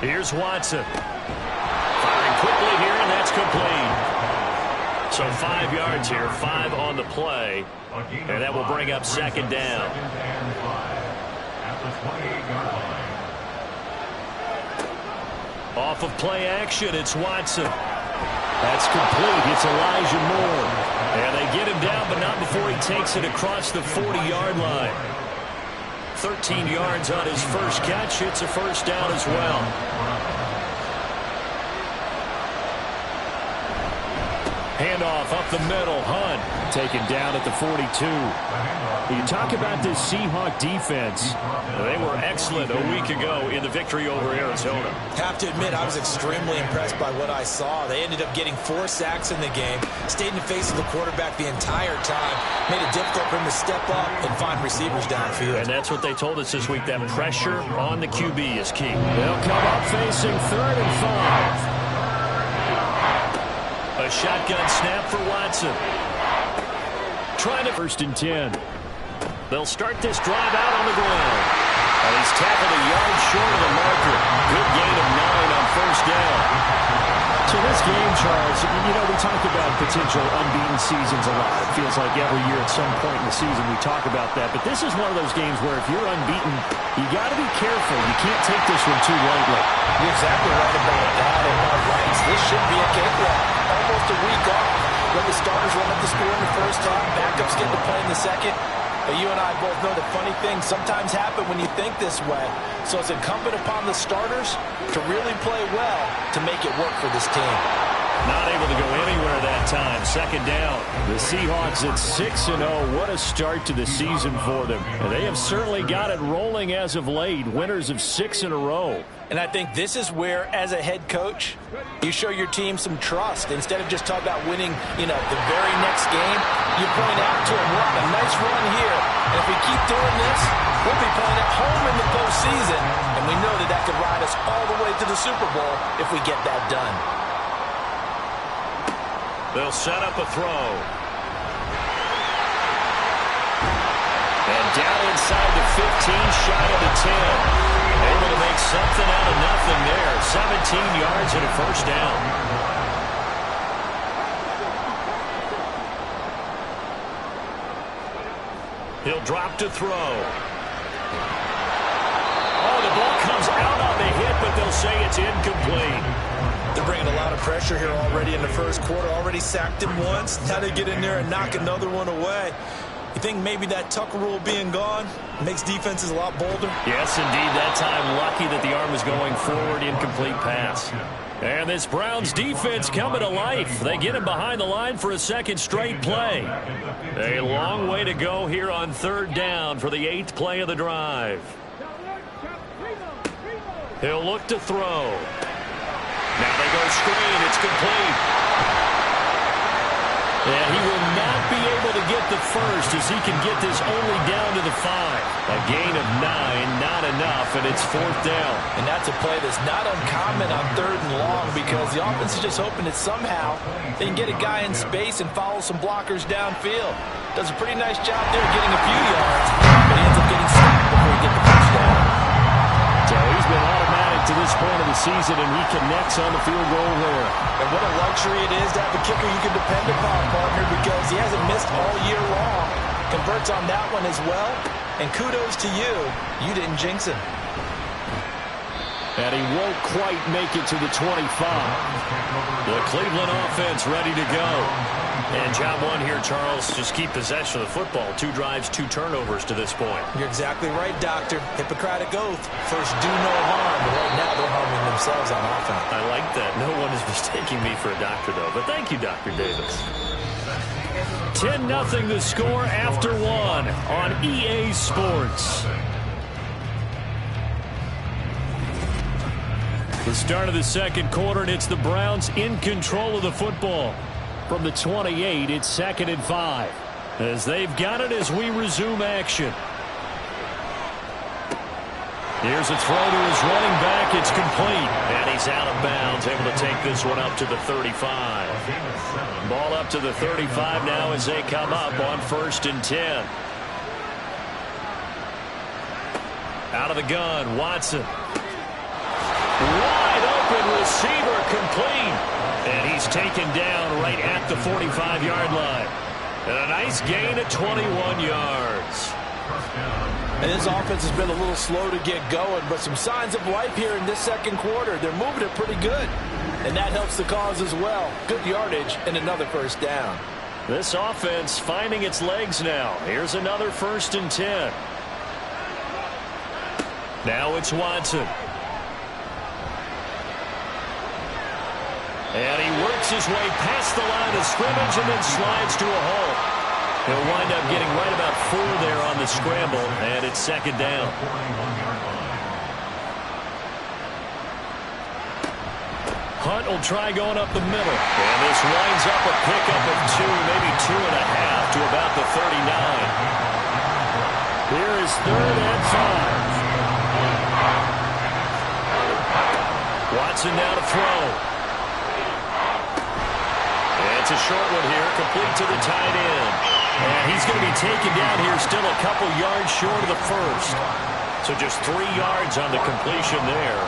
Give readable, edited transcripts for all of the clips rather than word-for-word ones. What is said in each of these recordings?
Here's Watson. Firing quickly here, and that's complete. So 5 yards here, 5 on the play. And that will bring up second down. Off of play action, it's Watson. That's complete. It's Elijah Moore. And they get him down, but not before he takes it across the 40-yard line. 13 yards on his first catch. It's a first down as well. Handoff up the middle. Hunt taken down at the 42. You talk about this Seahawk defense. They were excellent a week ago in the victory over Arizona. Have to admit, I was extremely impressed by what I saw. They ended up getting 4 sacks in the game, stayed in the face of the quarterback the entire time, made it difficult for him to step up and find receivers downfield. And that's what they told us this week, that pressure on the QB is key. They'll come up facing 3rd and 5. A shotgun snap for Watson. Trying to 1st and 10. They'll start this drive out on the ground. And he's tackled a yard short of the marker. Good gain of 9 on 1st down. So this game, Charles, you know, we talk about potential unbeaten seasons a lot. It feels like every year at some point in the season we talk about that. But this is one of those games where if you're unbeaten, you got to be careful. You can't take this one too lightly. You're exactly right about that. And rights, this should be a cakewalk. Almost a week off. Let the starters run up the score in the first half. Backups get to play in the second. But you and I both know that funny things sometimes happen when you think this way. So it's incumbent upon the starters to really play well to make it work for this team. Not able to go anywhere that time. Second down. The Seahawks at 6-0. What a start to the season for them. And they have certainly got it rolling as of late. Winners of 6 in a row. And I think this is where, as a head coach, you show your team some trust. Instead of just talking about winning, the very next game, you point out to them, what a nice run here. And if we keep doing this, we'll be playing at home in the postseason. And we know that could ride us all the way to the Super Bowl if we get that done. They'll set up a throw. And down inside the 15, shy of the 10. Able to make something out of nothing there. 17 yards and a first down. He'll drop to throw. Oh, the ball comes out on the hit, but they'll say it's incomplete. They're bringing a lot of pressure here already in the first quarter. Already sacked him once. Now they get in there and knock another one away. You think maybe that Tucker rule being gone makes defenses a lot bolder? Yes, indeed. That time lucky that the arm was going forward. Incomplete pass. And this Browns defense coming to life. They get him behind the line for a second straight play. A long way to go here on 3rd down for the 8th play of the drive. He'll look to throw. Now they go screen. It's complete. And he will not be able to get the first as he can get this only down to the 5. A gain of 9, not enough, and it's 4th down. And that's a play that's not uncommon on 3rd and long because the offense is just hoping that somehow they can get a guy in space and follow some blockers downfield. Does a pretty nice job there getting a few yards, but he ends up getting stopped before he gets the first down. So he's been automatic to this point of the season, and he connects on the field goal there. And what a luxury it is to have a kicker you can depend upon, partner, because he hasn't missed all year long. Converts on that one as well. And kudos to you. You didn't jinx him. And he won't quite make it to the 25. The Cleveland offense ready to go. And job one here, Charles, just keep possession of the football. 2 drives, 2 turnovers to this point. You're exactly right, Doctor. Hippocratic oath. First, do no harm. But right now, they're harming themselves on offense. I like that. No one is mistaking me for a doctor, though. But thank you, Dr. Davis. 10-0 the score after 1 on EA Sports. The start of the second quarter, and it's the Browns in control of the football. From the 28, it's 2nd and 5. As they've got it as we resume action. Here's a throw to his running back. It's complete. And he's out of bounds, able to take this one up to the 35. Ball up to the 35 now as they come up on 1st and 10. Out of the gun, Watson. Wide open receiver complete. And he's taken down right at the 45-yard line. And a nice gain of 21 yards. And his offense has been a little slow to get going, but some signs of life here in this second quarter. They're moving it pretty good. And that helps the cause as well. Good yardage and another first down. This offense finding its legs now. Here's another 1st and 10. Now it's Watson. And he works his way past the line of scrimmage and then slides to a hole. He'll wind up getting right about 4 there on the scramble, and it's 2nd down. Hunt will try going up the middle. And this winds up a pickup of 2, maybe 2.5 to about the 39. Here is 3rd and 5. Watson now to throw. It's a short one here, complete to the tight end. And he's going to be taken down here, still a couple yards short of the first. So just 3 yards on the completion there.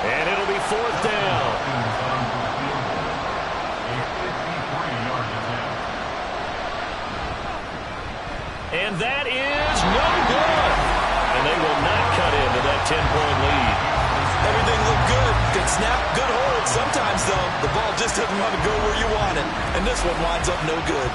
And it'll be 4th down. And that is no good. And they will not cut into that 10-point lead. Everything looked good. Good snap, good hold. Sometimes, though, the ball just doesn't want to go where you want it. And this one winds up no good.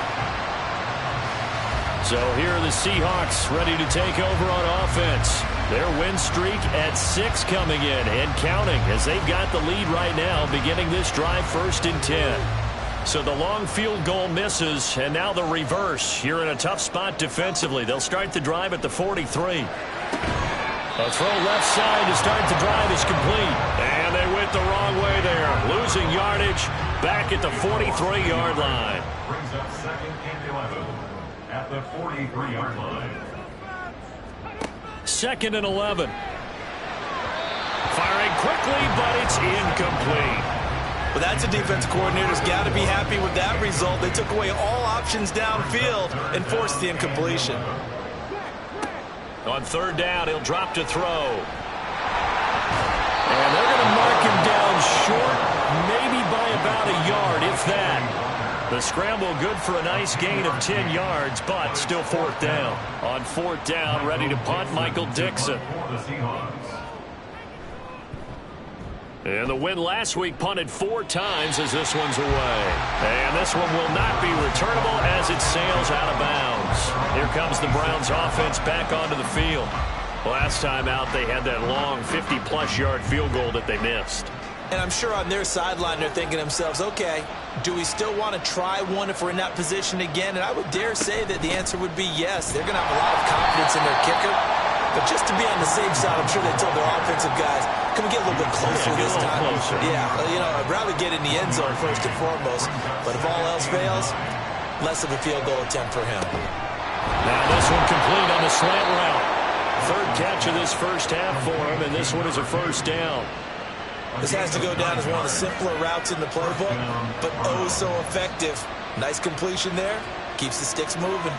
So here are the Seahawks ready to take over on offense. Their win streak at 6 coming in and counting as they've got the lead right now beginning this drive 1st and 10. So the long field goal misses, and now the reverse. You're in a tough spot defensively. They'll start the drive at the 43. A throw left side to start the drive is complete. And they went the wrong way there. Losing yardage back at the 43-yard line. Brings up 2nd and 11 at the 43-yard line. 2nd and 11. Firing quickly, but it's incomplete. But that's a defense coordinator's got to be happy with that result. They took away all options downfield and forced the incompletion. On 3rd down, he'll drop to throw. And they're going to mark him down short, maybe by about a yard, if that. The scramble good for a nice gain of 10 yards, but still 4th down. On 4th down, ready to punt, Michael Dixon. And the win last week punted 4 times as this one's away. And this one will not be returnable as it sails out of bounds. Here comes the Browns offense back onto the field. Last time out, they had that long 50-plus yard field goal that they missed. And I'm sure on their sideline they're thinking to themselves, okay, do we still want to try one if we're in that position again? And I would dare say that the answer would be yes. They're going to have a lot of confidence in their kicker. But just to be on the safe side, I'm sure they told their offensive guys, can we get a little bit closer this time? Closer. Yeah, I'd rather get in the end zone first and foremost. But if all else fails, less of a field goal attempt for him. Now this one complete on the slant route. 3rd catch of this first half for him, and this one is a 1st down. This has to go down as one of the simpler routes in the playbook, but oh so effective. Nice completion there. Keeps the sticks moving.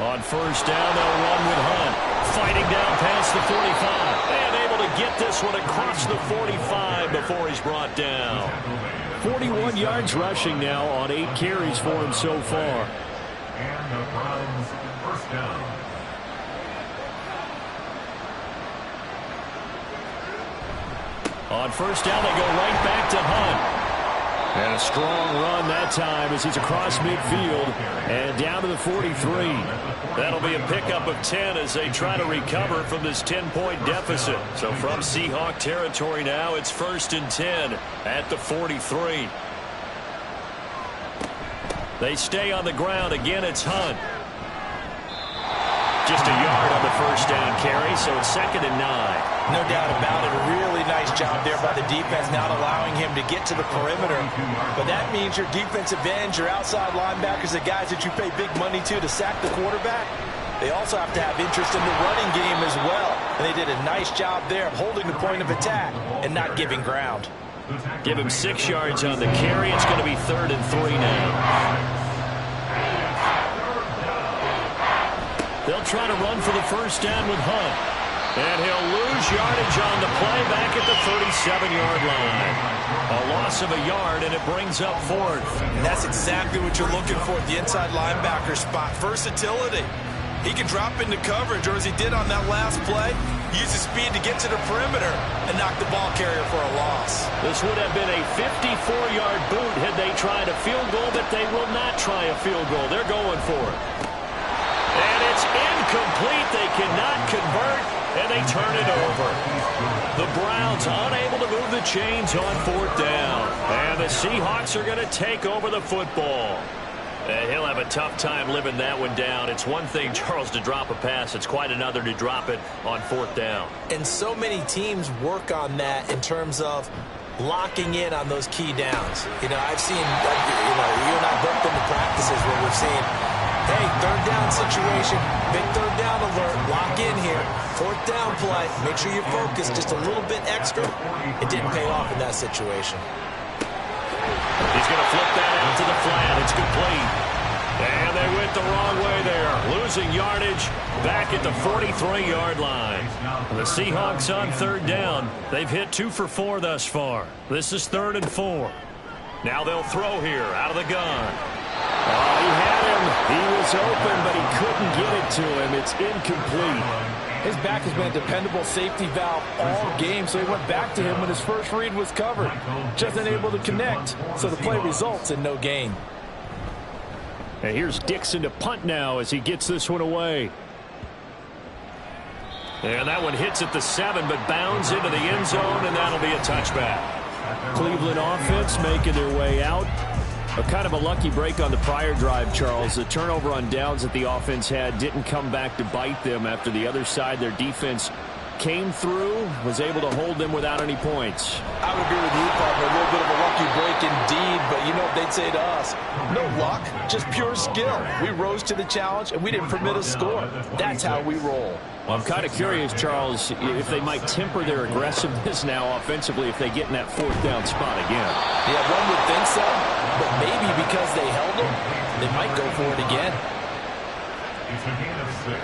On 1st down, they'll run with Hunt. Fighting down past the 45. And able to get this one across the 45 before he's brought down. 41 yards rushing now on 8 carries for him so far. And the Browns 1st down. On 1st down, they go right back to Hunt. And a strong run that time as he's across midfield and down to the 43. That'll be a pickup of 10 as they try to recover from this 10-point deficit. So from Seahawk territory now, it's 1st and 10 at the 43. They stay on the ground. Again, it's Hunt. Just a yard on the 1st down carry, so it's 2nd and 9. No doubt about it. A really nice job there by the defense, not allowing him to get to the perimeter. But that means your defensive ends, your outside linebackers, the guys that you pay big money to sack the quarterback, they also have to have interest in the running game as well. And they did a nice job there of holding the point of attack and not giving ground. Give him 6 yards on the carry. It's going to be 3rd and 3 now. They'll try to run for the 1st down with Hunt. And he'll lose yardage on the play back at the 37-yard line. A loss of a yard, and it brings up fourth. And that's exactly what you're looking for at the inside linebacker spot. Versatility. He can drop into coverage, or as he did on that last play, use his speed to get to the perimeter and knock the ball carrier for a loss. This would have been a 54-yard boot had they tried a field goal, but they will not try a field goal. They're going for it. And it's incomplete. They cannot convert, and they turn it over. The Browns unable to move the chains on fourth down. And the Seahawks are going to take over the football. He'll have a tough time living that one down. It's one thing, Charles, to drop a pass. It's quite another to drop it on fourth down. And so many teams work on that in terms of locking in on those key downs. I've seen, you and I both been to practices where we've seen, hey, third down situation, big third down alert, lock in here. Fourth down play, make sure you focus just a little bit extra. It didn't pay off in that situation. He's going to flip that out to the flat. It's complete. And they went the wrong way there. Losing yardage back at the 43-yard line. The Seahawks on third down. They've hit 2 for 4 thus far. This is 3rd and 4. Now they'll throw here out of the gun. Oh, he had him. He was open, but he couldn't get it to him. It's incomplete. His back has been a dependable safety valve all game, so he went back to him when his first read was covered. Just unable to connect, so the play results in no gain. And here's Dixon to punt now as he gets this one away. And that one hits at the 7, but bounds into the end zone, and that'll be a touchback. Cleveland offense making their way out. A kind of a lucky break on the prior drive, Charles. The turnover on downs that the offense had didn't come back to bite them after the other side. Their defense came through, was able to hold them without any points. I would agree with you, partner. A little bit of a lucky break indeed, but you know what they'd say to us? No luck, just pure skill. We rose to the challenge, and we didn't permit a score. That's how we roll. Well, I'm kind of curious, Charles, if they might temper their aggressiveness now offensively if they get in that fourth down spot again. Yeah, one would think so, but maybe because they held them, they might go for it again. It's a gain of 6.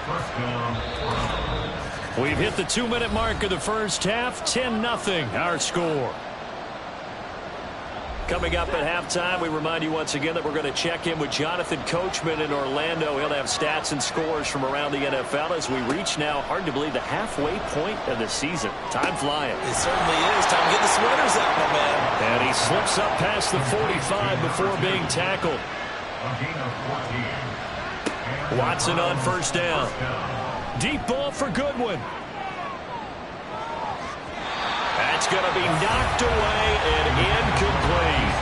First down. We've hit the 2-minute mark of the first half. 10-0 our score. Coming up at halftime, we remind you once again that we're going to check in with Jonathan Coachman in Orlando. He'll have stats and scores from around the NFL as we reach now, hard to believe, the halfway point of the season. Time flying. It certainly is. Time to get the sweaters out, my man. And he slips up past the 45 before being tackled. A gain of 14. Watson on first down. Deep ball for Goodwin. That's going to be knocked away and incomplete.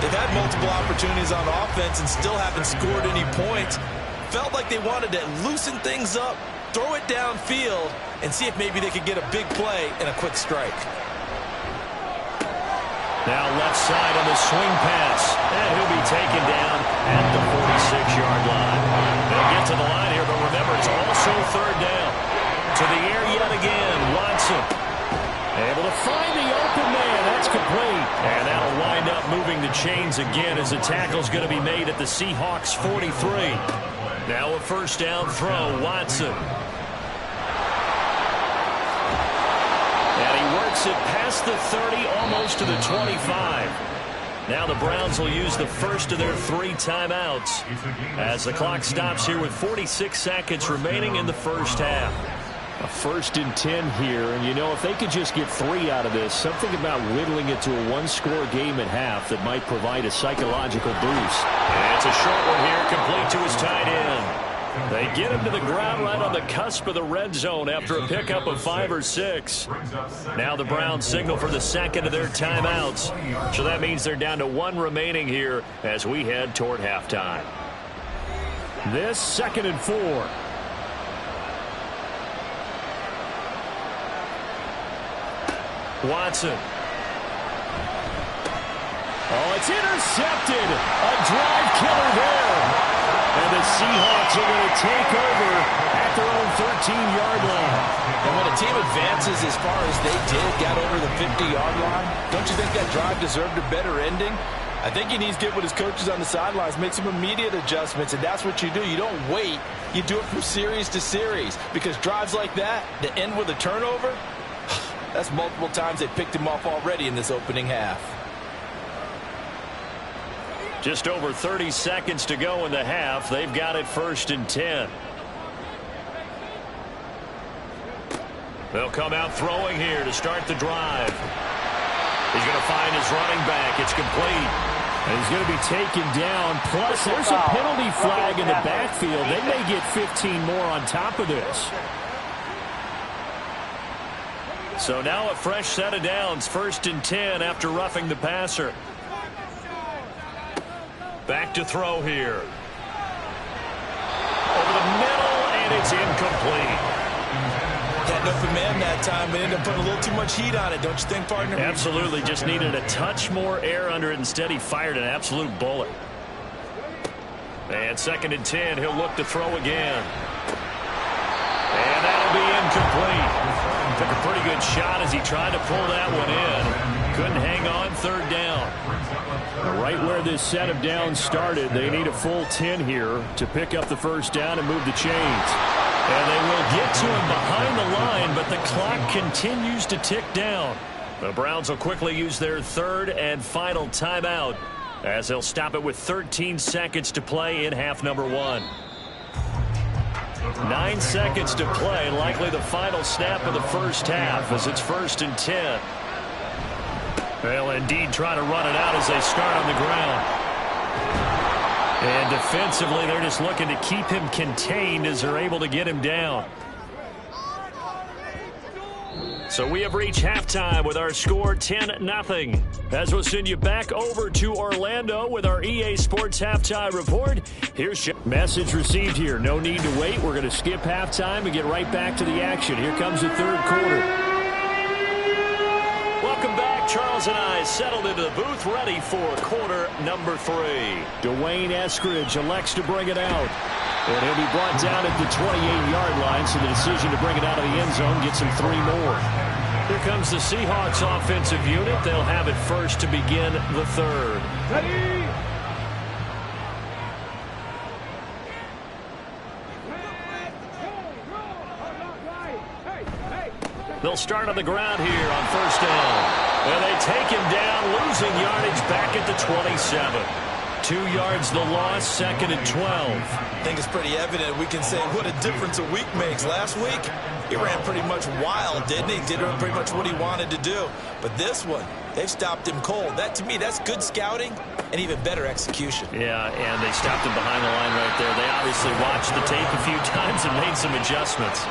They've had multiple opportunities on offense and still haven't scored any points. Felt like they wanted to loosen things up, throw it downfield, and see if maybe they could get a big play and a quick strike. Now left side on the swing pass. And he'll be taken down at the 46-yard line. They'll get to the line here, but remember, it's also third down. To the air yet again, Watson. Able to find the open man. That's complete. And that'll wind up moving the chains again as the tackle's going to be made at the Seahawks 43. Now a first down throw, Watson. And he works it past the 30, almost to the 25. Now the Browns will use the first of their 3 timeouts as the clock stops here with 46 seconds remaining in the first half. A 1st and 10 here, and you know, if they could just get 3 out of this, something about whittling it to a 1-score game at half that might provide a psychological boost. And it's a short one here, complete to his tight end. They get him to the ground right on the cusp of the red zone after a pickup of 5 or 6. Now the Browns signal for the second of their timeouts. So that means they're down to 1 remaining here as we head toward halftime. This 2nd and 4. Watson. Oh, it's intercepted. A drive killer there. And the Seahawks are going to take over at their own 13-yard line. And when a team advances as far as they did, got over the 50-yard line, don't you think that drive deserved a better ending? I think he needs to get with his coaches on the sidelines, make some immediate adjustments, and that's what you do. You don't wait. You do it from series to series, because drives like that, to end with a turnover, that's multiple times they picked him off already in this opening half. Just over 30 seconds to go in the half. They've got it 1st and 10. They'll come out throwing here to start the drive. He's going to find his running back. It's complete. And he's going to be taken down. Plus, there's a penalty flag in the backfield. They may get 15 more on top of this. So now a fresh set of downs. 1st and 10 after roughing the passer. Back to throw here. Over the middle, and it's incomplete. Had an open man that time, but ended up putting a little too much heat on it, don't you think, partner? Absolutely. Just needed a touch more air under it. Instead, he fired an absolute bullet. And 2nd and 10, he'll look to throw again. And that'll be incomplete. Took a pretty good shot as he tried to pull that one in. Couldn't hang on. 3rd down. Right where this set of downs started, they need a full 10 here to pick up the 1st down and move the chains. And they will get to him behind the line, but the clock continues to tick down. The Browns will quickly use their 3rd and final timeout as they'll stop it with 13 seconds to play in half number 1. 9 seconds to play, likely the final snap of the 1st half as it's 1st and 10. They'll indeed try to run it out as they start on the ground. And defensively, they're just looking to keep him contained as they're able to get him down. So we have reached halftime with our score 10-0. As we'll send you back over to Orlando with our EA Sports Halftime Report. Here's your message received here. No need to wait. We're going to skip halftime and get right back to the action. Here comes the 3rd quarter. Welcome back. Charles and I settled into the booth ready for quarter number 3. Dwayne Eskridge elects to bring it out. And he'll be brought down at the 28-yard line, so the decision to bring it out of the end zone gets him 3 more. Here comes the Seahawks offensive unit. They'll have it first to begin the 3rd. Ready? They'll start on the ground here on 1st down. And they take him down, losing yardage back at the 27. 2 yards the loss, 2nd and 12. I think it's pretty evident. We can say what a difference a week makes. Last week, he ran pretty much wild, didn't he? Did pretty much what he wanted to do. But this one, they've stopped him cold. That, to me, that's good scouting and even better execution. Yeah, and they stopped him behind the line right there. They obviously watched the tape a few times and made some adjustments.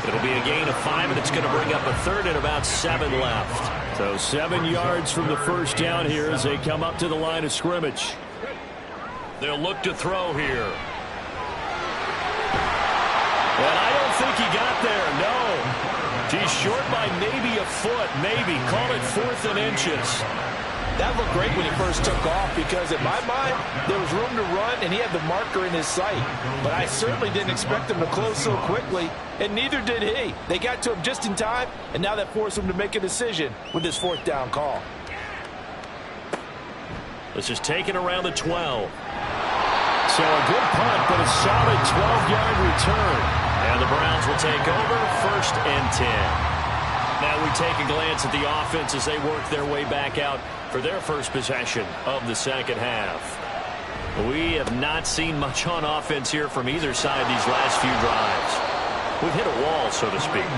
It'll be a gain of 5, and it's going to bring up a 3rd and about 7 left. So 7 yards from the 1st down here as they come up to the line of scrimmage. They'll look to throw here. And I don't think he got there, no. He's short by maybe a foot, maybe. Call it 4th and inches. That looked great when he first took off because, in my mind, there was room to run, and he had the marker in his sight. But I certainly didn't expect him to close so quickly, and neither did he. They got to him just in time, and now that forced him to make a decision with this 4th down call. This is taken around the 12. So a good punt, but a solid 12-yard return. And the Browns will take over 1st and 10. Now we take a glance at the offense as they work their way back out for their first possession of the 2nd half. We have not seen much on offense here from either side these last few drives. We've hit a wall, so to speak.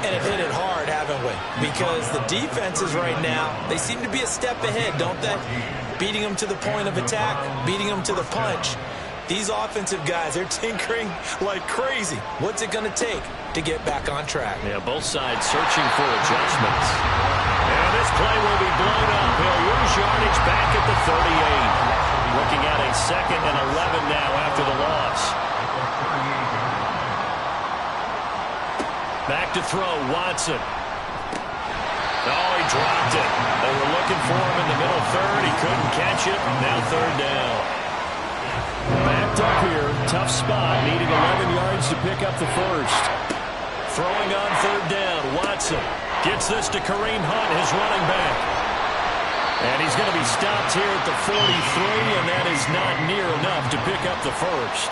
And have hit it hard, haven't we? Because the defenses right now, they seem to be a step ahead, don't they? Beating them to the point of attack, beating them to the punch. These offensive guys, they're tinkering like crazy. What's it going to take to get back on track? Yeah, both sides searching for adjustments. And this play will be blown up. He'll lose yardage back at the 38. Looking at a 2nd and 11 now after the loss. Back to throw, Watson. Oh, he dropped it. They were looking for him in the middle 3rd. He couldn't catch it. Now 3rd down. Backed up here. Tough spot. Needing 11 yards to pick up the 1st. Throwing on 3rd down. Watson gets this to Kareem Hunt, his running back. And he's going to be stopped here at the 43, and that is not near enough to pick up the first.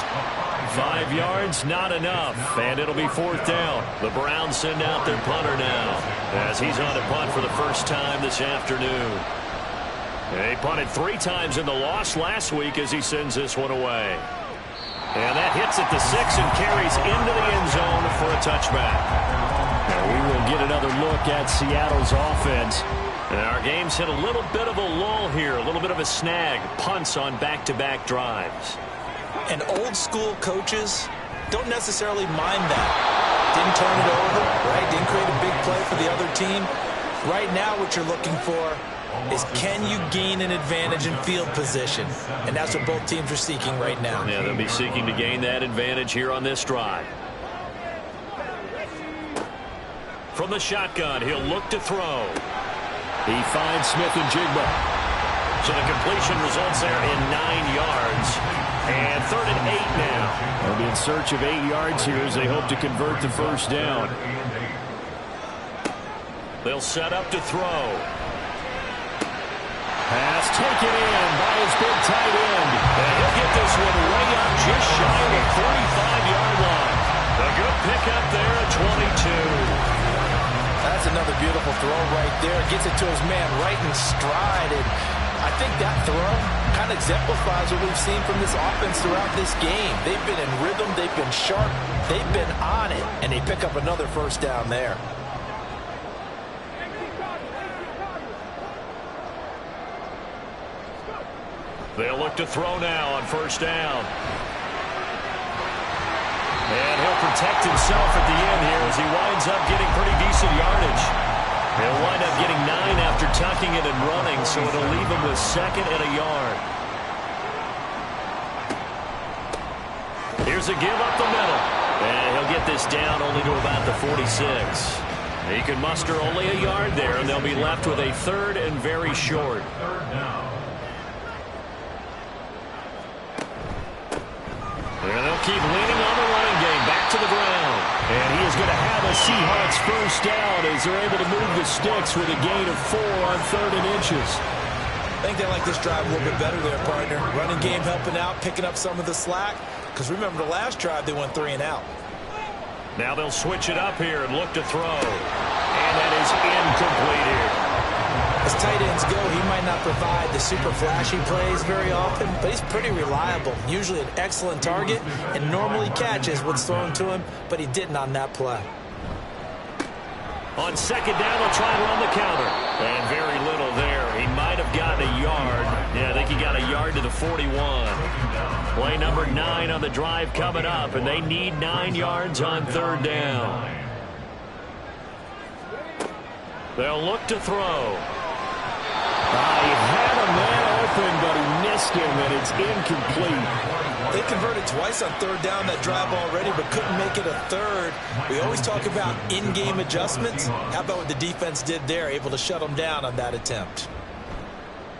5 yards, not enough, and it'll be 4th down. The Browns send out their punter now as he's on a punt for the first time this afternoon. He punted 3 times in the loss last week as he sends this one away. And that hits at the 6 and carries into the end zone for a touchback. Now we will get another look at Seattle's offense. And our game's hit a little bit of a lull here, a little bit of a snag. Punts on back-to-back drives. And old-school coaches don't necessarily mind that. Didn't turn it over, right? Didn't create a big play for the other team. Right now what you're looking for is can you gain an advantage in field position? And that's what both teams are seeking right now. Yeah, they'll be seeking to gain that advantage here on this drive. From the shotgun, he'll look to throw. He finds Smith and Jigba. So the completion results there in 9 yards. And 3rd and 8 now. They'll be in search of 8 yards here as they hope to convert the first down. They'll set up to throw. Pass taken in by his big tight end. And he'll get this one way up just shy of the 45-yard line. A good pickup there at 22. That's another beautiful throw right there. Gets it to his man right in stride. And I think that throw kind of exemplifies what we've seen from this offense throughout this game. They've been in rhythm. They've been sharp. They've been on it. And they pick up another first down there. They'll look to throw now on first down. And he'll protect himself at the end here as he winds up getting pretty decent yardage. He'll wind up getting 9 after tucking it and running, so it'll leave him with 2nd and a yard. Here's a give up the middle. And he'll get this down only to about the 46. He can muster only a yard there, and they'll be left with a 3rd and very short. And they'll keep leaning on the running game back to the ground. And he is going to have a Seahawks first down as they're able to move the sticks with a gain of 4 on 3rd and inches. I think they like this drive a little bit better there, partner. Running game helping out, picking up some of the slack. Because remember the last drive they went 3 and out. Now they'll switch it up here and look to throw. And that is incomplete here. As tight ends go, he might not provide the super flashy plays very often, but he's pretty reliable. Usually an excellent target and normally catches what's thrown to him, but he didn't on that play. On 2nd down, they'll try to run the counter. And very little there. He might have gotten a yard. Yeah, I think he got a yard to the 41. Play number 9 on the drive coming up, and they need 9 yards on 3rd down. They'll look to throw. He had a man open, but he missed him, and it's incomplete. They converted twice on 3rd down that drive already, but couldn't make it a 3rd. We always talk about in-game adjustments. How about what the defense did there, able to shut them down on that attempt?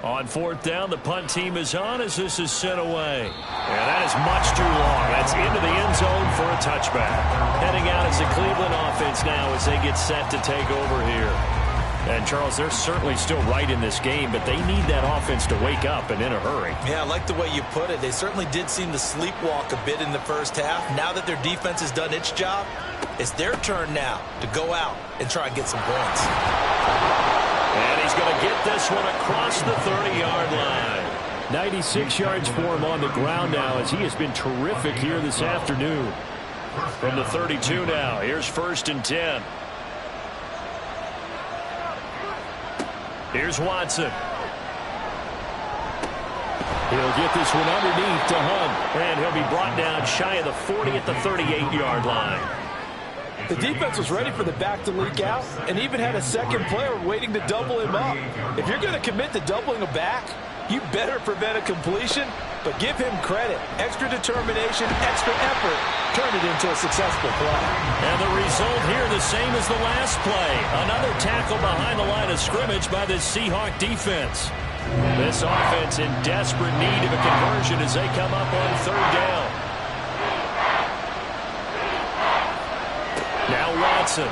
On 4th down, the punt team is on as this is sent away. And that is much too long. That's into the end zone for a touchback. Heading out is the Cleveland offense now as they get set to take over here. And, Charles, they're certainly still right in this game, but they need that offense to wake up and in a hurry. Yeah, I like the way you put it. They certainly did seem to sleepwalk a bit in the first half. Now that their defense has done its job, it's their turn now to go out and try and get some points. And he's going to get this one across the 30-yard line. 96 yards for him on the ground now as he has been terrific here this afternoon. From the 32 now, here's 1st and 10. Here's Watson. He'll get this one underneath to Hunt. And he'll be brought down shy of the 40 at the 38-yard line. The defense was ready for the back to leak out and even had a second player waiting to double him up. If you're going to commit to doubling a back, you better prevent a completion, but give him credit. Extra determination, extra effort, turned it into a successful play. And the result here the same as the last play. Another tackle behind the line of scrimmage by the Seahawk defense. This offense in desperate need of a conversion as they come up on 3rd down. Now Watson.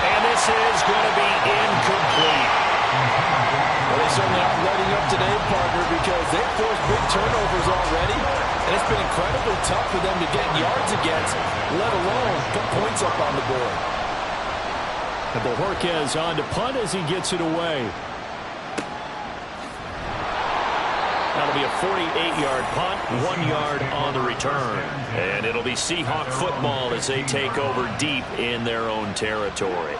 And this is going to be incomplete. certainly aren't letting up today, partner, because they've forced big turnovers already, and it's been incredibly tough for them to get yards against, let alone put points up on the board. And Bojorquez on to punt as he gets it away. That'll be a 48-yard punt, 1 yard on the return. And it'll be Seahawk football as they take over deep in their own territory.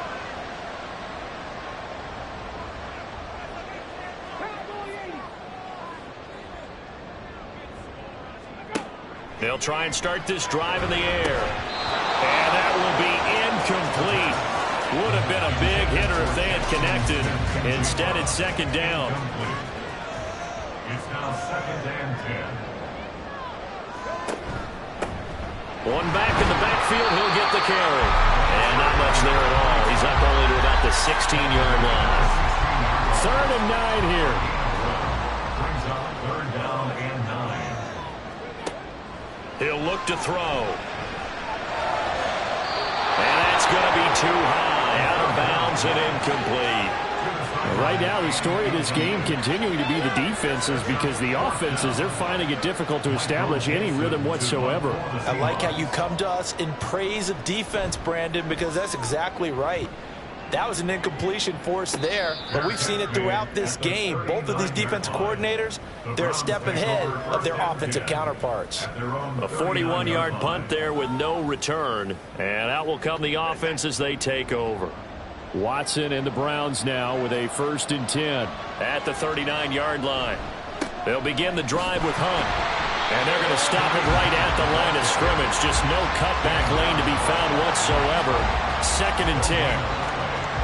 They'll try and start this drive in the air. And that will be incomplete. Would have been a big hitter if they had connected. Instead, it's second down. It's now 2nd and 10. One back in the backfield, he'll get the carry. And not much there at all. He's up only to about the 16-yard line. 3rd and 9 here. Brings up 3rd down and 9. He'll look to throw. And that's going to be too high. Out of bounds and incomplete. Right now, the story of this game continuing to be the defenses, because the offenses, they're finding it difficult to establish any rhythm whatsoever. I like how you come to us in praise of defense, Brandon, because that's exactly right. That was an incompletion forced there, but we've seen it throughout this game. Both of these defense coordinators, they're a step ahead of their offensive counterparts. A 41-yard punt there with no return. And out will come the offense as they take over. Watson and the Browns now with a 1st and 10. At the 39-yard line. They'll begin the drive with Hunt. And they're going to stop it right at the line of scrimmage. Just no cutback lane to be found whatsoever. 2nd and 10.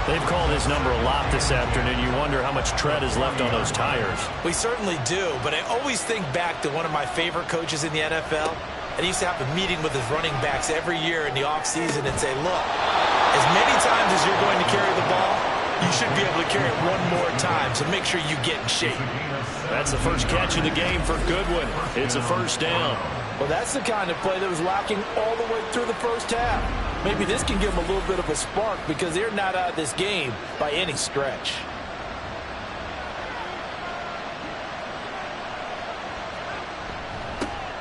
They've called his number a lot this afternoon. You wonder how much tread is left on those tires. We certainly do, but I always think back to one of my favorite coaches in the NFL. And he used to have a meeting with his running backs every year in the offseason and say, look, as many times as you're going to carry the ball, you should be able to carry it one more time, so make sure you get in shape. That's the first catch of the game for Goodwin. It's a 1st down. Well, that's the kind of play that was lacking all the way through the first half. Maybe this can give them a little bit of a spark, because they're not out of this game by any stretch.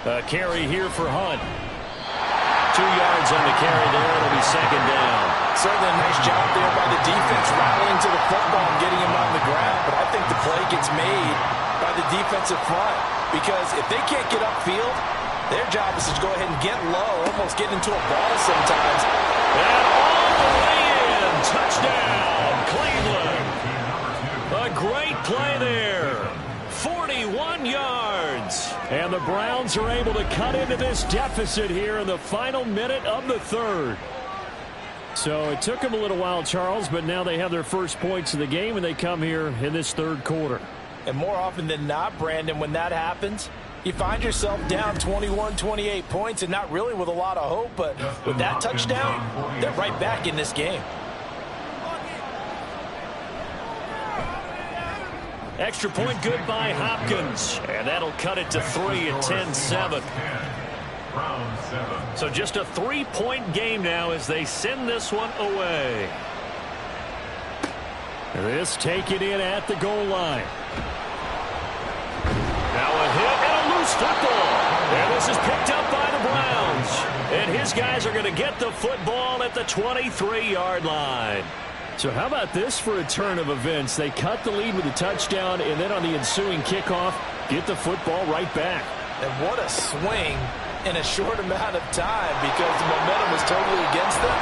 A carry here for Hunt. 2 yards on the carry there. It'll be 2nd down. Certainly a nice job there by the defense, rallying to the football and getting him on the ground. But I think the play gets made by the defensive front, because if they can't get upfield, their job is to go ahead and get low, almost get into a ball sometimes. And all the way in. Touchdown, Cleveland. A great play there. 41 yards. And the Browns are able to cut into this deficit here in the final minute of the 3rd. So it took them a little while, Charles, but now they have their first points of the game, and they come here in this 3rd quarter. And more often than not, Brandon, when that happens, you find yourself down 21, 28 points, and not really with a lot of hope, but with that touchdown, they're right back in this game. Extra point good by Hopkins. And that'll cut it to 3 at 10-7. So just a 3-point game now as they send this one away. This taken in at the goal line. Now a hit and a loose football. And this is picked up by the Browns. And his guys are going to get the football at the 23-yard line. So how about this for a turn of events? They cut the lead with a touchdown, and then on the ensuing kickoff, get the football right back. And what a swing in a short amount of time, because the momentum was totally against them.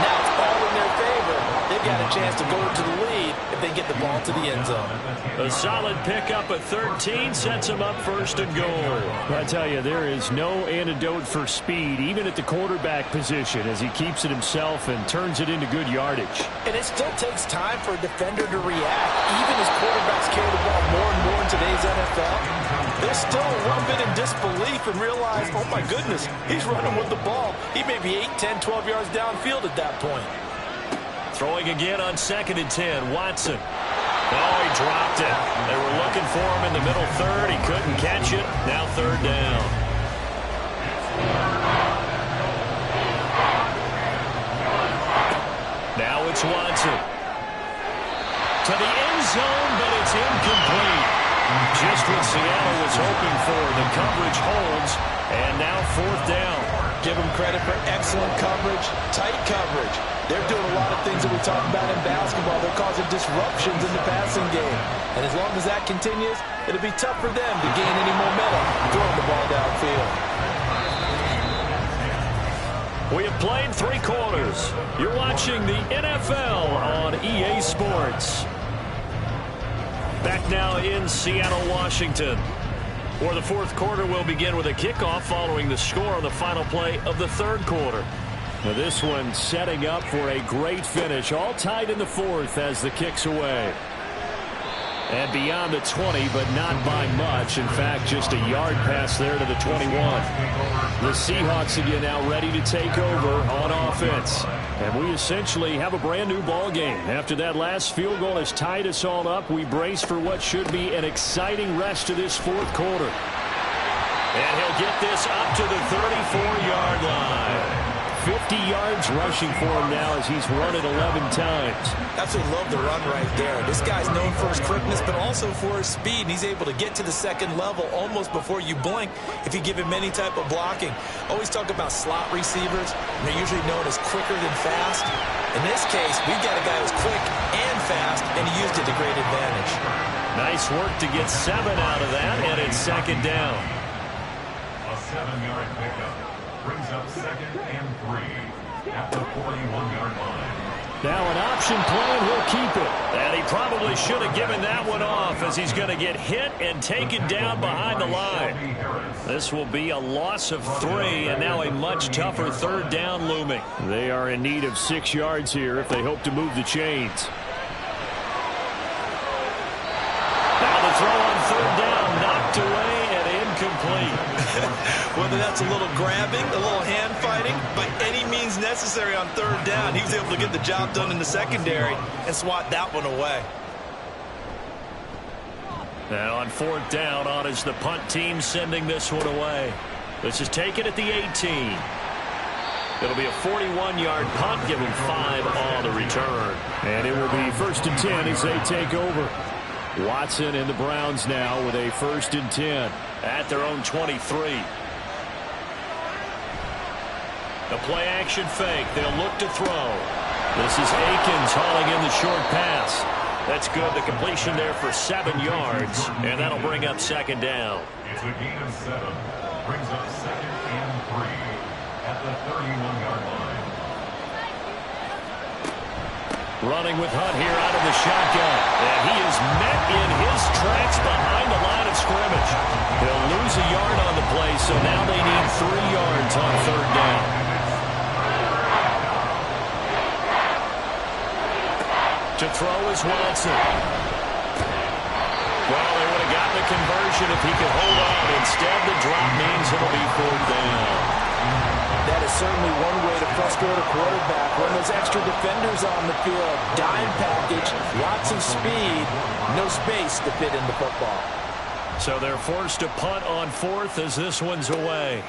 Now it's all in their favor. They've got a chance to go into the lead if they get the ball to the end zone. A solid pickup at 13 sets them up 1st and goal. I tell you, there is no antidote for speed, even at the quarterback position, as he keeps it himself and turns it into good yardage. And it still takes time for a defender to react, even as quarterbacks carry the ball more and more in today's NFL. They're still a little bit in disbelief and realize, oh my goodness, he's running with the ball. He may be 8, 10, 12 yards downfield at that point. Throwing again on 2nd and 10. Watson. Oh, he dropped it. They were looking for him in the middle 3rd. He couldn't catch it. Now 3rd down. Now it's Watson. To the end zone, but it's incomplete. Just what Seattle was hoping for. The coverage holds, and now 4th down. Give them credit for excellent coverage, tight coverage. They're doing a lot of things that we talk about in basketball. They're causing disruptions in the passing game. And as long as that continues, it'll be tough for them to gain any momentum throwing the ball downfield. We have played 3 quarters. You're watching the NFL on EA Sports. Back now in Seattle, Washington, where the 4th quarter will begin with a kickoff following the score on the final play of the 3rd quarter. Now this one setting up for a great finish, all tied in the 4th as the kick's away. And beyond the 20, but not by much. In fact, just a yard pass there to the 21. The Seahawks again now ready to take over on offense. And we essentially have a brand new ball game. After that last field goal has tied us all up, we brace for what should be an exciting rest of this 4th quarter. And he'll get this up to the 34-yard line. 50 yards rushing for him now as he's run it 11 times. Absolutely love the run right there. This guy's known for his quickness, but also for his speed. And he's able to get to the 2nd level almost before you blink if you give him any type of blocking. Always talk about slot receivers. They're usually known as quicker than fast. In this case, we've got a guy who's quick and fast, and he used it to great advantage. Nice work to get 7 out of that, and it's 2nd down. A 7-yard pickup brings up 2nd and 3 at the 41-yard line. Now an option play, and he'll keep it. And he probably should have given that one off as he's going to get hit and taken down behind the line. This will be a loss of 3, and now a much tougher 3rd down looming. They are in need of 6 yards here if they hope to move the chains. Now the throw on 3rd down, knocked away and incomplete. Whether that's a little grabbing, a little hand fighting, by any means necessary on 3rd down, he was able to get the job done in the secondary and swat that one away. Now on 4th down, on is the punt team sending this one away. This is taken at the 18. It'll be a 41-yard punt, give them 5 on the return. And it will be 1st and 10 as they take over. Watson and the Browns now with a 1st and 10. At their own 23. The play-action fake. They'll look to throw. This is Akins hauling in the short pass. That's good. The completion there for 7 yards, and that'll bring up 2nd down. It's a gain of 7. Brings up 2nd and 3 at the 31-yard line. Running with Hunt here out of the shotgun. And he is met in his tracks behind the line of scrimmage. He'll lose a yard on the play, so now they need 3 yards on 3rd down. To throw is Watson. Well, they would have gotten the conversion if he could hold on. Instead, the drop means it'll be 4th down. That is certainly one way to frustrate a quarterback. Run those extra defenders on the field. Dime package, lots of speed, no space to fit in the football. So they're forced to punt on 4th as this one's away.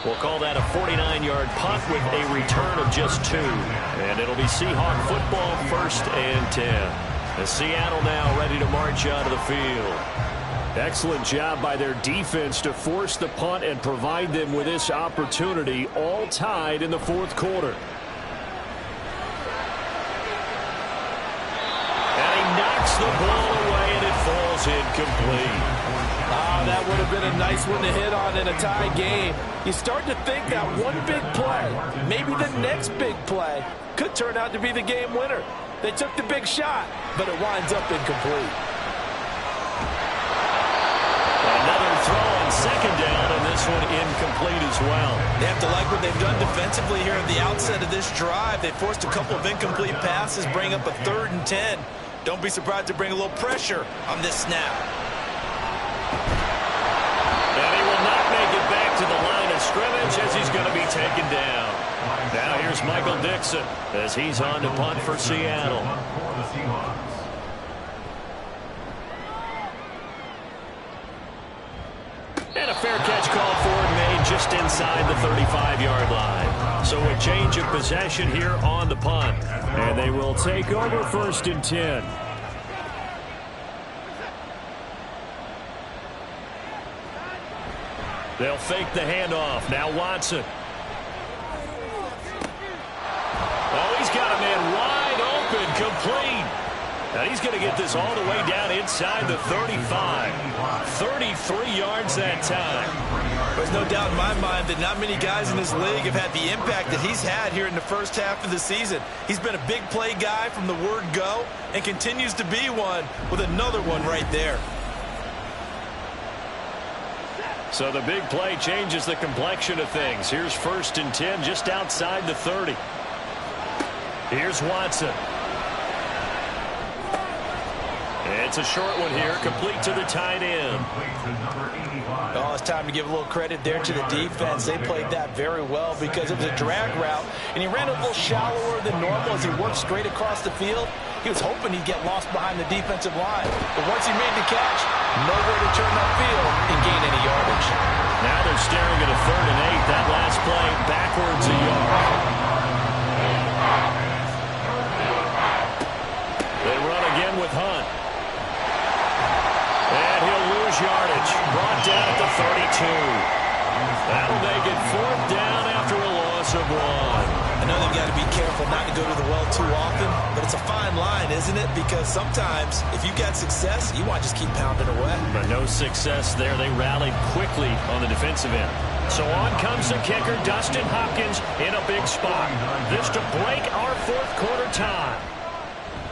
We'll call that a 49-yard punt with a return of just 2. And it'll be Seahawk football, 1st and 10. As Seattle now ready to march out of the field. Excellent job by their defense to force the punt and provide them with this opportunity, all tied in the 4th quarter. And he knocks the ball away, and it falls incomplete. That would have been a nice one to hit on in a tie game. You start to think that one big play, maybe the next big play, could turn out to be the game winner. They took the big shot, but it winds up incomplete. Another throw on 2nd down, and this one incomplete as well. They have to like what they've done defensively here at the outset of this drive. They forced a couple of incomplete passes, bring up a 3rd and 10. Don't be surprised to bring a little pressure on this snap. And he will not make it back to the line of scrimmage as he's going to be taken down. Now here's Michael Dixon as he's on to punt for Seattle. And a fair catch called for and made just inside inside the 35-yard line. So a change of possession here on the punt. And they will take over 1st and 10. They'll fake the handoff. Now Watson. Oh, he's got a man wide open, complete. And he's going to get this all the way down inside the 35. 33 yards that time. There's no doubt in my mind that not many guys in this league have had the impact that he's had here in the first half of the season. He's been a big play guy from the word go and continues to be one with another one right there. So the big play changes the complexion of things. Here's 1st and 10 just outside the 30. Here's Watson. It's a short one here, complete to the tight end. Oh, it's time to give a little credit there to the defense. They played that very well because it was a drag route, and he ran a little shallower than normal as he worked straight across the field. He was hoping he'd get lost behind the defensive line. But once he made the catch, nowhere to turn that field and gain any yardage. Now they're staring at a 3rd and 8. That last play backwards a yard. They run again with Hunt. And he'll lose yardage. Brought down at the 32. That'll make it 4th down after a loss of 1. I know they've got to be careful not to go to the well too often, but it's a fine line, isn't it? Because sometimes, if you've got success, you want to just keep pounding away. But no success there. They rallied quickly on the defensive end. So on comes the kicker, Dustin Hopkins, in a big spot. This to break our 4th quarter time.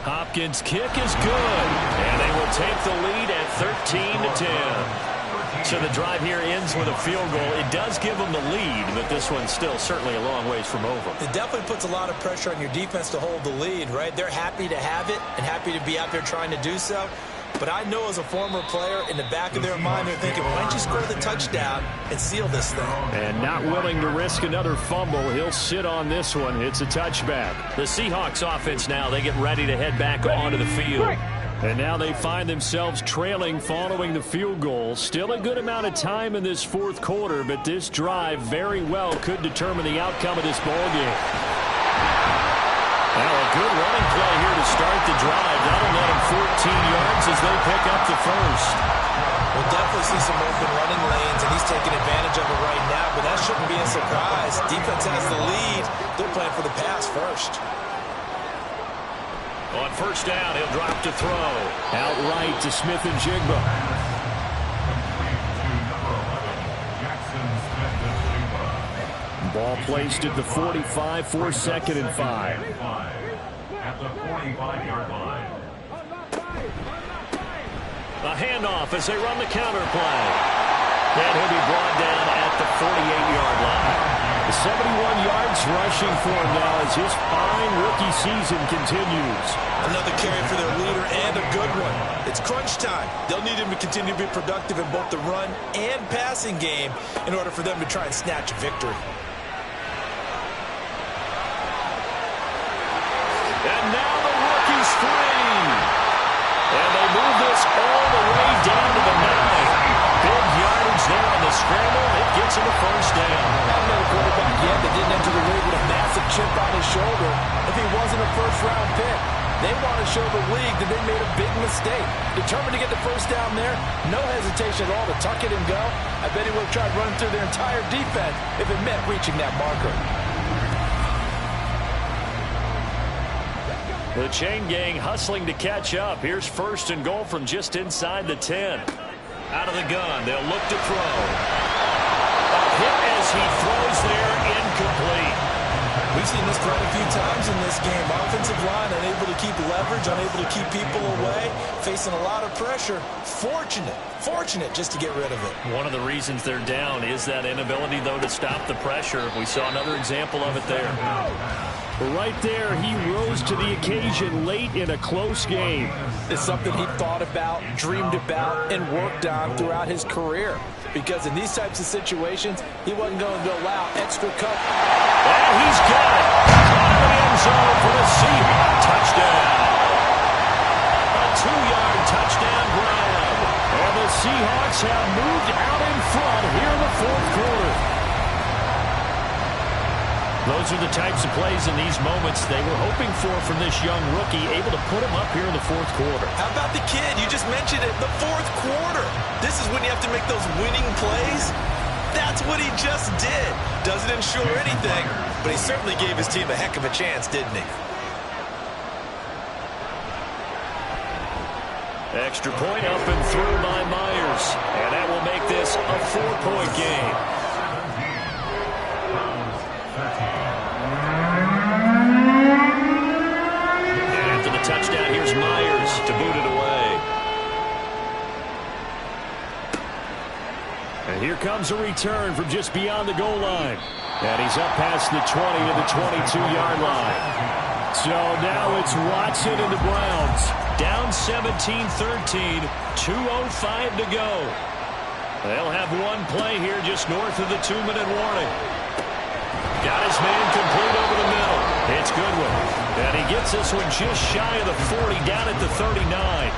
Hopkins' kick is good, and they will take the lead at 13-10. So the drive here ends with a field goal. It does give them the lead, but this one's still certainly a long ways from over. It definitely puts a lot of pressure on your defense to hold the lead, right? They're happy to have it and happy to be out there trying to do so. But I know as a former player, in the back of their mind, they're thinking, why don't you score the touchdown and seal this thing? And not willing to risk another fumble. He'll sit on this one. It's a touchback. The Seahawks offense now, they get ready to head back onto the field. And now they find themselves trailing following the field goal. Still a good amount of time in this 4th quarter, but this drive very well could determine the outcome of this ballgame. Now a good running play here to start the drive. That'll let them 14 yards as they pick up the 1st. We'll definitely see some open running lanes, and he's taking advantage of it right now, but that shouldn't be a surprise. Defense has the lead. They're playing for the pass first. On 1st down, he'll drop to throw. Outright to Smith and Jigba. Ball placed at the 45 for 2nd and 5. At the 45-yard line. A handoff as they run the counter play. And he'll be brought down at the 48-yard line. 71 yards rushing for him now as his fine rookie season continues. Another carry for their leader and a good one. It's crunch time. They'll need him to continue to be productive in both the run and passing game in order for them to try and snatch a victory. And now the rookie's free. And they move this all the way down to the 9. Big yardage there on the scramble. It gets him a 1st down. Not another quarterback yet that didn't enter the league with a massive chip on his shoulder if he wasn't a 1st-round pick. They want to show the league that they made a big mistake. Determined to get the 1st down there, no hesitation at all to tuck it and go. I bet he would have tried running through their entire defense if it meant reaching that marker. The chain gang hustling to catch up. Here's 1st and goal from just inside the 10. Out of the gun, they'll look to throw. A hit as he throws there, incomplete. We've seen this quite a few times in this game. Offensive line unable to keep leverage, unable to keep people away, facing a lot of pressure. Fortunate just to get rid of it. One of the reasons they're down is that inability, though, to stop the pressure. We saw another example of it there. Right there, he rose to the occasion late in a close game. It's something he thought about, dreamed about, and worked on throughout his career. Because in these types of situations, he wasn't going to allow extra cover. And he's got it. Out of the end zone for the Seahawks touchdown. A 2-yard touchdown grab. And the Seahawks have moved out in front here in the 4th quarter. Those are the types of plays in these moments they were hoping for from this young rookie, able to put him up here in the fourth quarter. How about the kid? You just mentioned it, the fourth quarter. This is when you have to make those winning plays. That's what he just did. Doesn't ensure anything, but he certainly gave his team a heck of a chance, didn't he? Extra point up and through by Myers. And that will make this a 4-point game. And after the touchdown, here's Myers to boot it away. And here comes a return from just beyond the goal line. And he's up past the 20 to the 22-yard line. So now it's Watson and the Browns. Down 17-13, 2:05 to go. They'll have one play here just north of the 2-minute warning. Got his man complete over the middle. It's Goodwin. And he gets this one just shy of the 40, down at the 39.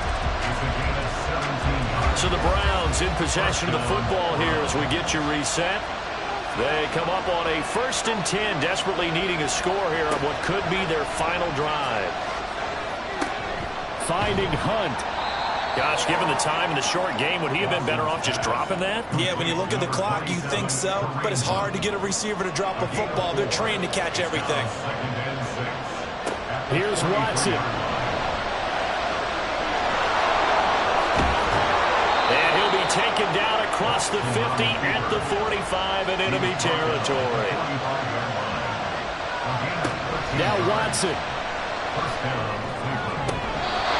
So the Browns in possession of the football here as we get you reset. They come up on a 1st and 10, desperately needing a score here on what could be their final drive. Finding Hunt. Gosh, given the time in the short game, would he have been better off just dropping that? Yeah, when you look at the clock, you think so, but it's hard to get a receiver to drop a football. They're trained to catch everything. Here's Watson. And he'll be taken down across the 50 at the 45 in enemy territory. Now Watson.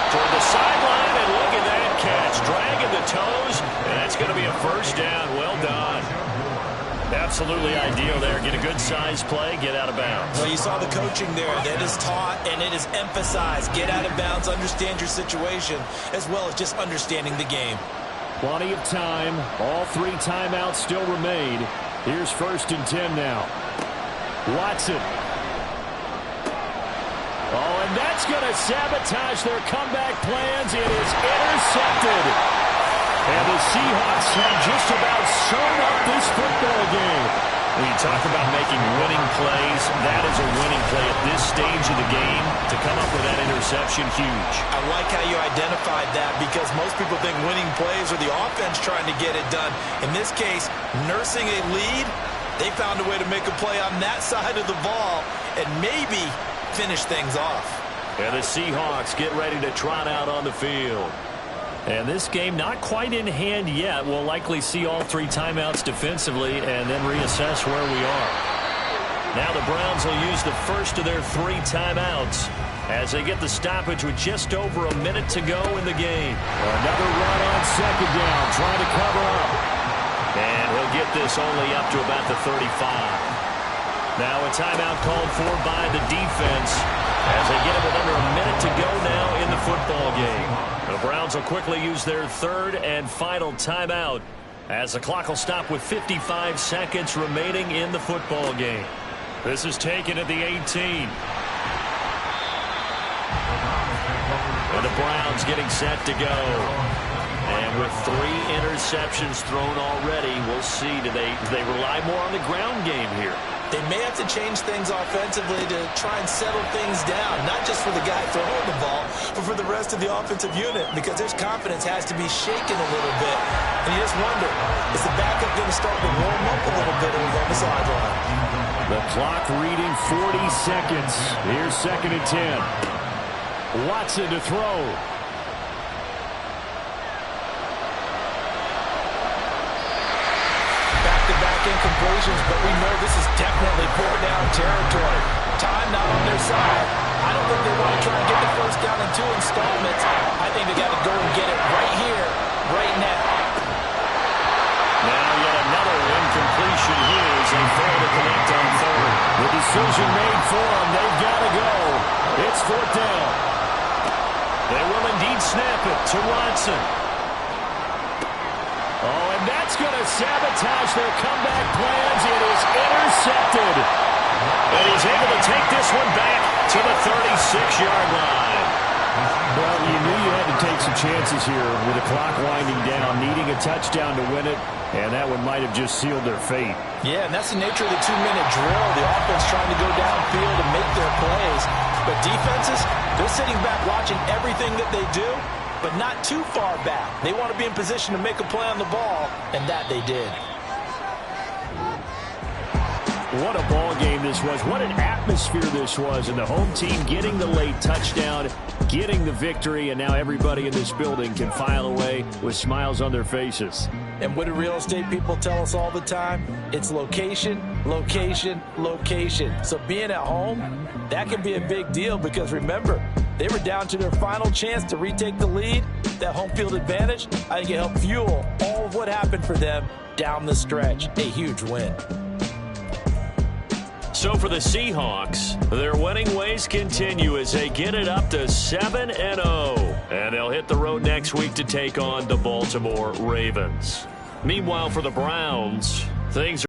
Toward the sideline, and look at that catch. Dragging the toes, and that's going to be a first down. Well done. Absolutely ideal there. Get a good size play, get out of bounds. Well, you saw the coaching there. That is taught and it is emphasized. Get out of bounds, understand your situation, as well as just understanding the game. Plenty of time. All 3 timeouts still remain. Here's 1st and 10 now. Watson. Oh, and that's going to sabotage their comeback plans. It is intercepted. And the Seahawks have just about sewn up this football game. When you talk about making winning plays, that is a winning play at this stage of the game. To come up with that interception, huge. I like how you identified that because most people think winning plays are the offense trying to get it done. In this case, nursing a lead, they found a way to make a play on that side of the ball and maybe finish things off. And the Seahawks get ready to trot out on the field. And this game not quite in hand yet. We'll likely see all 3 timeouts defensively and then reassess where we are. Now the Browns will use the first of their 3 timeouts as they get the stoppage with just over a minute to go in the game. Another run on 2nd down, trying to cover up. And he'll get this only up to about the 35. Now a timeout called for by the defense as they get it with under a minute to go now in the football game. The Browns will quickly use their 3rd and final timeout as the clock will stop with 55 seconds remaining in the football game. This is taken at the 18. And the Browns getting set to go. And with 3 interceptions thrown already, we'll see. Do they rely more on the ground game here? They may have to change things offensively to try and settle things down, not just for the guy throwing the ball, but for the rest of the offensive unit, because their confidence has to be shaken a little bit. And you just wonder, is the backup going to start to warm up a little bit on the sideline? The clock reading 40 seconds. Here's 2nd and 10. Watson to throw. Incompletions, but we know this is definitely 4-down territory. Time not on their side. I don't think they want to try and get the first down in 2 installments. I think they got to go and get it right here, right now. Now yet another incompletion here as they fail to connect on 3rd. The decision made for them. They've got to go. It's 4th down. They will indeed snap it to Watson. Oh, and that's going to sabotage their comeback plans. It is intercepted. And he's able to take this one back to the 36-yard line. Well, you knew you had to take some chances here with the clock winding down, needing a touchdown to win it, and that one might have just sealed their fate. Yeah, and that's the nature of the 2-minute drill. The offense trying to go downfield and make their plays. But defenses, they're sitting back watching everything that they do, but not too far back. They want to be in position to make a play on the ball, and that they did. What a ball game this was. What an atmosphere this was. And the home team getting the late touchdown, getting the victory, and now everybody in this building can file away with smiles on their faces. And what do real estate people tell us all the time? It's location, location, location. So being at home, that can be a big deal because remember, they were down to their final chance to retake the lead. That home field advantage, I think it helped fuel all of what happened for them down the stretch. A huge win. So for the Seahawks, their winning ways continue as they get it up to 7-0. And they'll hit the road next week to take on the Baltimore Ravens. Meanwhile, for the Browns, things are